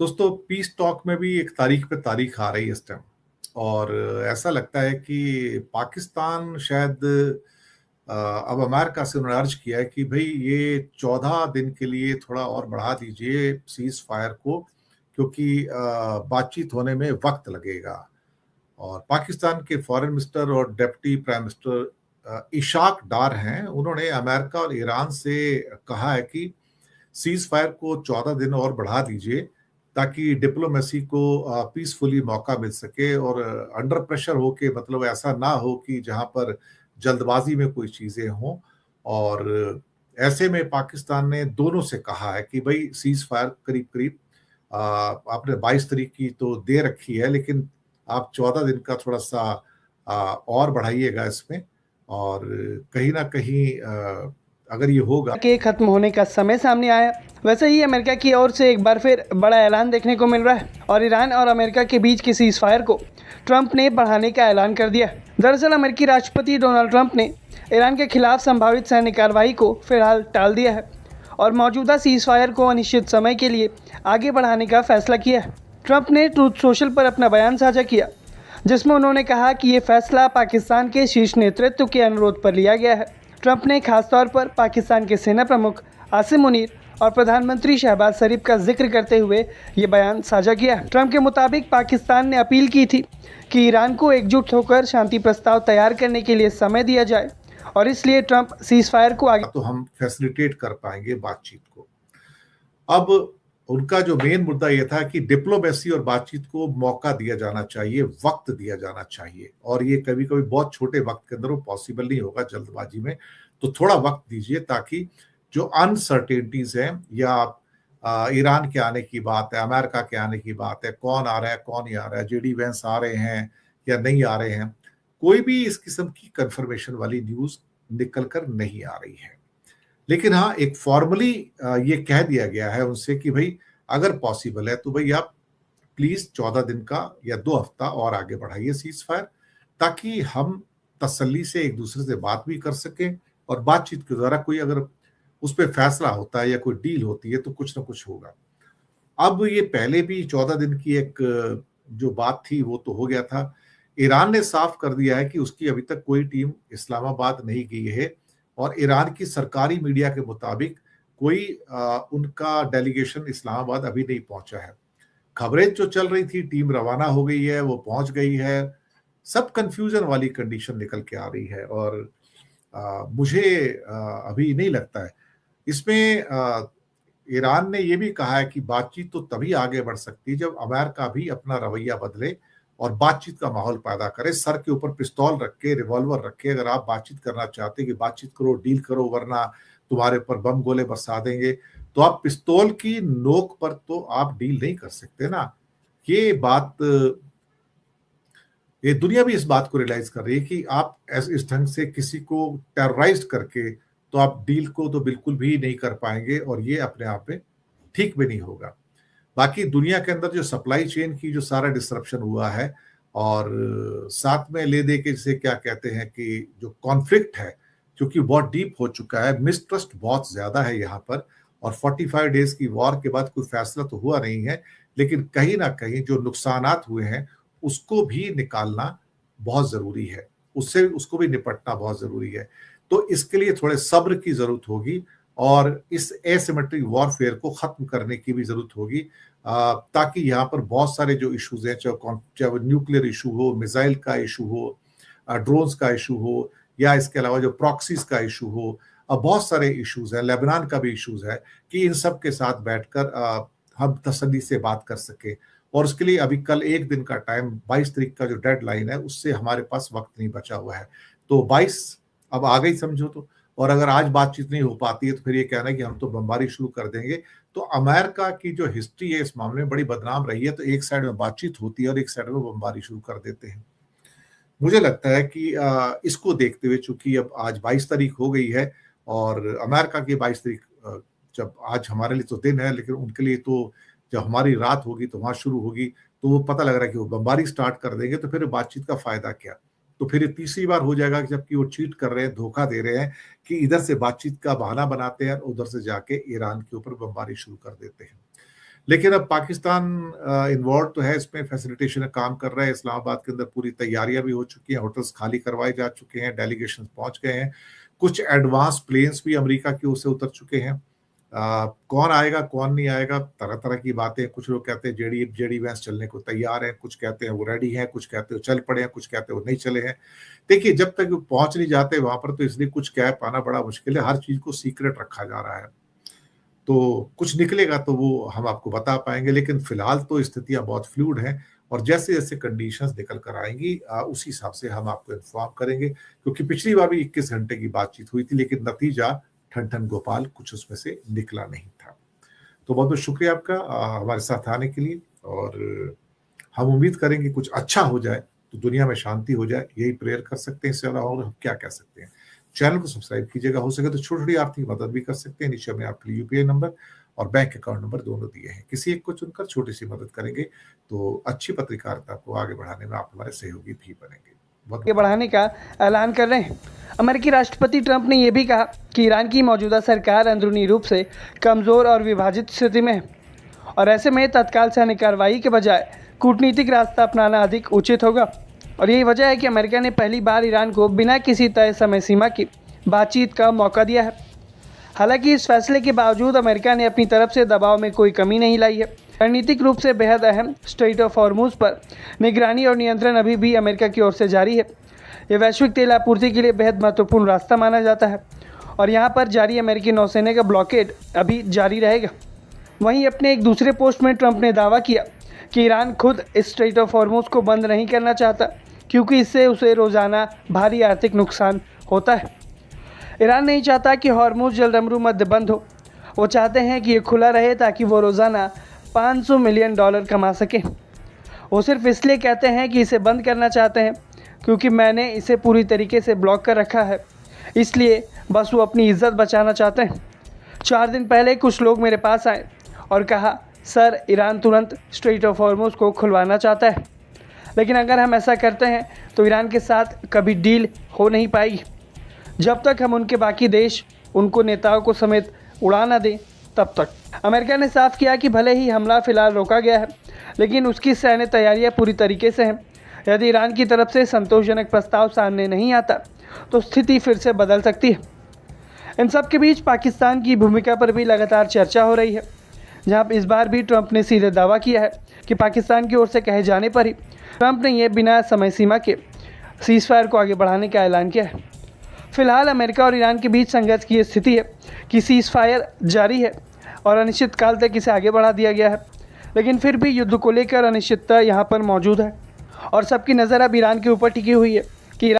दोस्तों piece talk में भी एक तारीख पे तारीख आ रही है इस टाइम। और ऐसा लगता है कि पाकिस्तान शायद अब अमेरिका से उन्होंने अर्ज किया है कि भाई ये 14 दिन के लिए थोड़ा और बढ़ा दीजिए सीज फायर को, क्योंकि बातचीत होने में वक्त लगेगा। और पाकिस्तान के फॉरेन मिनिस्टर और डिप्टी प्राइम मिनिस्टर इशाक डार हैं, उन्होंने अमेरिका और ईरान से कहा है कि सीज फायर को 14 दिन और बढ़ा दीजिए ताकि डिप्लोमेसी को पीसफुली मौका मिल सके और अंडर प्रेशर हो के, मतलब ऐसा ना हो कि जहां पर जल्दबाजी में कोई चीजें हों। और ऐसे में पाकिस्तान ने दोनों से कहा है कि भाई सीज फायर करीब करीब आपने 22 तारीख की तो दे रखी है, लेकिन आप 14 दिन का थोड़ा सा और बढ़ाइएगा इसमें। और कहीं ना कहीं अगर ये होगा के खत्म होने का समय सामने आया, वैसे ही अमेरिका की ओर से एक बार फिर बड़ा ऐलान देखने को मिल रहा है और ईरान और अमेरिका के बीच की सीज फायर को ट्रंप ने बढ़ाने का ऐलान कर दिया। दरअसल अमेरिकी राष्ट्रपति डोनाल्ड ट्रंप ने ईरान के खिलाफ संभावित सैन्य कार्रवाई को फिलहाल टाल दिया है और मौजूदा सीज फायर को अनिश्चित समय के लिए आगे बढ़ाने का फैसला किया है। ट्रंप ने ट्रूथ सोशल पर अपना बयान साझा किया, जिसमें उन्होंने कहा कि ये फैसला पाकिस्तान के शीर्ष नेतृत्व के अनुरोध पर लिया गया है। ट्रंप ने खासतौर पर पाकिस्तान के सेना प्रमुख आसिम मुनीर और प्रधानमंत्री शहबाज शरीफ का जिक्र करते हुए ये बयान साझा किया। ट्रंप के मुताबिक पाकिस्तान ने अपील की थी कि ईरान को एकजुट होकर शांति प्रस्ताव तैयार करने के लिए समय दिया जाए और इसलिए ट्रंप सीज फायर को आगे तो हम फैसिलिटेट कर पाएंगे बातचीत को। अब उनका जो मेन मुद्दा यह था कि डिप्लोमेसी और बातचीत को मौका दिया जाना चाहिए, वक्त दिया जाना चाहिए, और ये कभी कभी बहुत छोटे वक्त के अंदर वो पॉसिबल नहीं होगा जल्दबाजी में। तो थोड़ा वक्त दीजिए ताकि जो अनसर्टेनिटीज हैं, या ईरान के आने की बात है, अमेरिका के आने की बात है, कौन आ रहा है कौन नहीं आ रहा है, जेडी वेंस आ रहे हैं या नहीं आ रहे हैं, कोई भी इस किस्म की कंफर्मेशन वाली न्यूज निकल कर नहीं आ रही है। लेकिन हाँ, एक फॉर्मली ये कह दिया गया है उनसे कि भाई अगर पॉसिबल है तो भाई आप प्लीज 14 दिन का या 2 हफ्ता और आगे बढ़ाइए सीज फायर, ताकि हम तसल्ली से एक दूसरे से बात भी कर सकें और बातचीत के द्वारा कोई अगर उस पर फैसला होता है या कोई डील होती है तो कुछ ना कुछ होगा। अब ये पहले भी 14 दिन की एक जो बात थी वो तो हो गया था। ईरान ने साफ कर दिया है कि उसकी अभी तक कोई टीम इस्लामाबाद नहीं गई है, और ईरान की सरकारी मीडिया के मुताबिक कोई उनका डेलीगेशन इस्लामाबाद अभी नहीं पहुंचा है। खबरें जो चल रही थी टीम रवाना हो गई है, वो पहुंच गई है, सब कंफ्यूजन वाली कंडीशन निकल के आ रही है। और मुझे अभी नहीं लगता है इसमें ईरान ने यह भी कहा है कि बातचीत तो तभी आगे बढ़ सकती है जब अमेरिका भी अपना रवैया बदले और बातचीत का माहौल पैदा करे। सर के ऊपर पिस्तौल रख के, रिवॉल्वर रख के अगर आप बातचीत करना चाहते हैं कि बातचीत करो, डील करो, वरना तुम्हारे ऊपर बम गोले बरसा देंगे, तो आप पिस्तौल की नोक पर तो आप डील नहीं कर सकते ना। ये बात, ये दुनिया भी इस बात को रियलाइज कर रही है कि आप इस ढंग से किसी को टेरराइज करके तो आप डील को तो बिल्कुल भी नहीं कर पाएंगे, और ये अपने आप में ठीक भी नहीं होगा। बाकी दुनिया के अंदर जो सप्लाई चेन की जो सारा डिसरप्शन हुआ है, और साथ में ले दे के जिसे क्या कहते हैं कि जो कॉन्फ्लिक्ट है, क्योंकि बहुत डीप हो चुका है, मिसट्रस्ट बहुत ज्यादा है यहाँ पर, और 45 डेज की वॉर के बाद कोई फैसला तो हुआ नहीं है, लेकिन कहीं ना कहीं जो नुकसानात हुए हैं उसको भी निकालना बहुत जरूरी है, उससे उसको भी निपटना बहुत जरूरी है। तो इसके लिए थोड़े सब्र की जरूरत होगी और इस एसिमेट्रिक वॉरफेयर को खत्म करने की भी जरूरत होगी, ताकि यहाँ पर बहुत सारे जो इश्यूज हैं, चाहे वो न्यूक्लियर इशू हो, मिसाइल का इशू हो, ड्रोन्स का इशू हो, या इसके अलावा जो प्रॉक्सीज का इशू हो, बहुत सारे इश्यूज हैं, लेबनान का भी इश्यूज है, कि इन सब के साथ बैठकर हम तसल्ली से बात कर सके। और उसके लिए अभी कल एक दिन का टाइम, 22 तारीख का जो डेडलाइन है, उससे हमारे पास वक्त नहीं बचा हुआ है। तो 22 अब आ गई समझो तो। और अगर आज बातचीत नहीं हो पाती है तो फिर ये कहना है कि हम तो बमबारी शुरू कर देंगे। तो अमेरिका की जो हिस्ट्री है इस मामले में बड़ी बदनाम रही है। तो एक साइड में बातचीत होती है और एक साइड में बमबारी शुरू कर देते हैं। मुझे लगता है कि इसको देखते हुए, चूंकि अब आज 22 तारीख हो गई है और अमेरिका की 22 तारीख, जब आज हमारे लिए तो दिन है, लेकिन उनके लिए तो जब हमारी रात होगी तो वहां शुरू होगी, तो वो पता लग रहा है कि वो बमबारी स्टार्ट कर देंगे, तो फिर बातचीत का फायदा क्या। तो फिर ये तीसरी बार हो जाएगा कि जबकि वो चीट कर रहे हैं, धोखा दे रहे हैं, कि इधर से बातचीत का बहाना बनाते हैं और उधर से जाके ईरान के ऊपर बमबारी शुरू कर देते हैं। लेकिन अब पाकिस्तान इन्वॉल्व तो है इसमें, फैसिलिटेशन का काम कर रहा है। इस्लामाबाद के अंदर पूरी तैयारियां भी हो चुकी हैं, होटल्स खाली करवाए जा चुके हैं, डेलीगेशन पहुंच गए हैं, कुछ एडवांस प्लेन्स भी अमेरिका की ओर से उतर चुके हैं। कौन आएगा कौन नहीं आएगा, तरह तरह की बातें। कुछ लोग कहते हैं जेडी वैंस चलने को तैयार है, कुछ कहते हैं वो रेडी है, कुछ कहते हैं चल पड़े हैं, कुछ कहते हैं वो नहीं चले हैं। देखिए, जब तक वो पहुंच नहीं जाते वहां पर, तो इसलिए कुछ कह पाना बड़ा मुश्किल है। हर चीज को सीक्रेट रखा जा रहा है, तो कुछ निकलेगा तो वो हम आपको बता पाएंगे। लेकिन फिलहाल तो स्थितियां बहुत फ्लूइड हैं, और जैसे जैसे कंडीशंस निकल कर आएंगी उसी हिसाब से हम आपको इन्फॉर्म करेंगे। क्योंकि पिछली बार भी 21 घंटे की बातचीत हुई थी, लेकिन नतीजा ठन ठन गोपाल कुछ उसमें से निकला नहीं था। तो बहुत बहुत शुक्रिया आपका हमारे साथ आने के लिए, और हम उम्मीद करेंगे कुछ अच्छा हो जाए, तो दुनिया में शांति हो जाए, यही प्रेयर कर सकते हैं। इससे ज्यादा और हम क्या कह सकते हैं। चैनल को सब्सक्राइब कीजिएगा, हो सके तो छोटी छोटी आर्थिक मदद भी कर सकते हैं। नीचे हमने आपके लिए यूपीआई नंबर और बैंक अकाउंट नंबर दोनों दिए हैं, किसी एक को चुनकर छोटी सी मदद करेंगे तो अच्छी पत्रकारिता को आगे बढ़ाने में आप हमारे सहयोगी भी बनेंगे। आगे बढ़ाने का ऐलान कर रहे हैं। अमेरिकी राष्ट्रपति ट्रंप ने यह भी कहा कि ईरान की मौजूदा सरकार अंदरूनी रूप से कमज़ोर और विभाजित स्थिति में है, और ऐसे में तत्काल सैन्य कार्रवाई के बजाय कूटनीतिक रास्ता अपनाना अधिक उचित होगा। और यही वजह है कि अमेरिका ने पहली बार ईरान को बिना किसी तय समय सीमा की बातचीत का मौका दिया है। हालांकि इस फैसले के बावजूद अमेरिका ने अपनी तरफ से दबाव में कोई कमी नहीं लाई है। रणनीतिक रूप से बेहद अहम स्ट्रेट ऑफ हॉर्मुज पर निगरानी और नियंत्रण अभी भी अमेरिका की ओर से जारी है। यह वैश्विक तेल आपूर्ति के लिए बेहद महत्वपूर्ण रास्ता माना जाता है, और यहाँ पर जारी अमेरिकी नौसेना का ब्लॉकेड अभी जारी रहेगा। वहीं अपने एक दूसरे पोस्ट में ट्रंप ने दावा किया कि ईरान खुद इस स्ट्रेट ऑफ हॉर्मुज को बंद नहीं करना चाहता, क्योंकि इससे उसे रोज़ाना भारी आर्थिक नुकसान होता है। ईरान नहीं चाहता कि हॉर्मुज जलदमरू मध्य बंद हो। वो चाहते हैं कि ये खुला रहे ताकि वो रोज़ाना $500 मिलियन कमा सकें। वो सिर्फ इसलिए कहते हैं कि इसे बंद करना चाहते हैं क्योंकि मैंने इसे पूरी तरीके से ब्लॉक कर रखा है, इसलिए बस वो अपनी इज्जत बचाना चाहते हैं। 4 दिन पहले कुछ लोग मेरे पास आए और कहा, सर ईरान तुरंत स्ट्रेट ऑफ हॉर्मुज को खुलवाना चाहता है, लेकिन अगर हम ऐसा करते हैं तो ईरान के साथ कभी डील हो नहीं पाएगी। जब तक हम उनके बाकी देश उनको नेताओं को समेत उड़ा ना दें तब तक। अमेरिका ने साफ किया कि भले ही हमला फिलहाल रोका गया है, लेकिन उसकी सैन्य तैयारियां पूरी तरीके से हैं। यदि ईरान की तरफ से संतोषजनक प्रस्ताव सामने नहीं आता तो स्थिति फिर से बदल सकती है। इन सब के बीच पाकिस्तान की भूमिका पर भी लगातार चर्चा हो रही है, जहां इस बार भी ट्रंप ने सीधे दावा किया है कि पाकिस्तान की ओर से कहे जाने पर ही ट्रंप ने यह बिना समय सीमा के सीज़फायर को आगे बढ़ाने का ऐलान किया है। फिलहाल अमेरिका और ईरान के बीच संघर्ष की स्थिति है कि सीज़फायर जारी है और अनिश्चित काल तक इसे आगे बढ़ा दिया गया है, लेकिन फिर भी युद्ध को लेकर अनिश्चितता यहाँ पर मौजूद है और सबकी नज़र अब ईरान के ऊपर टिकी हुई है।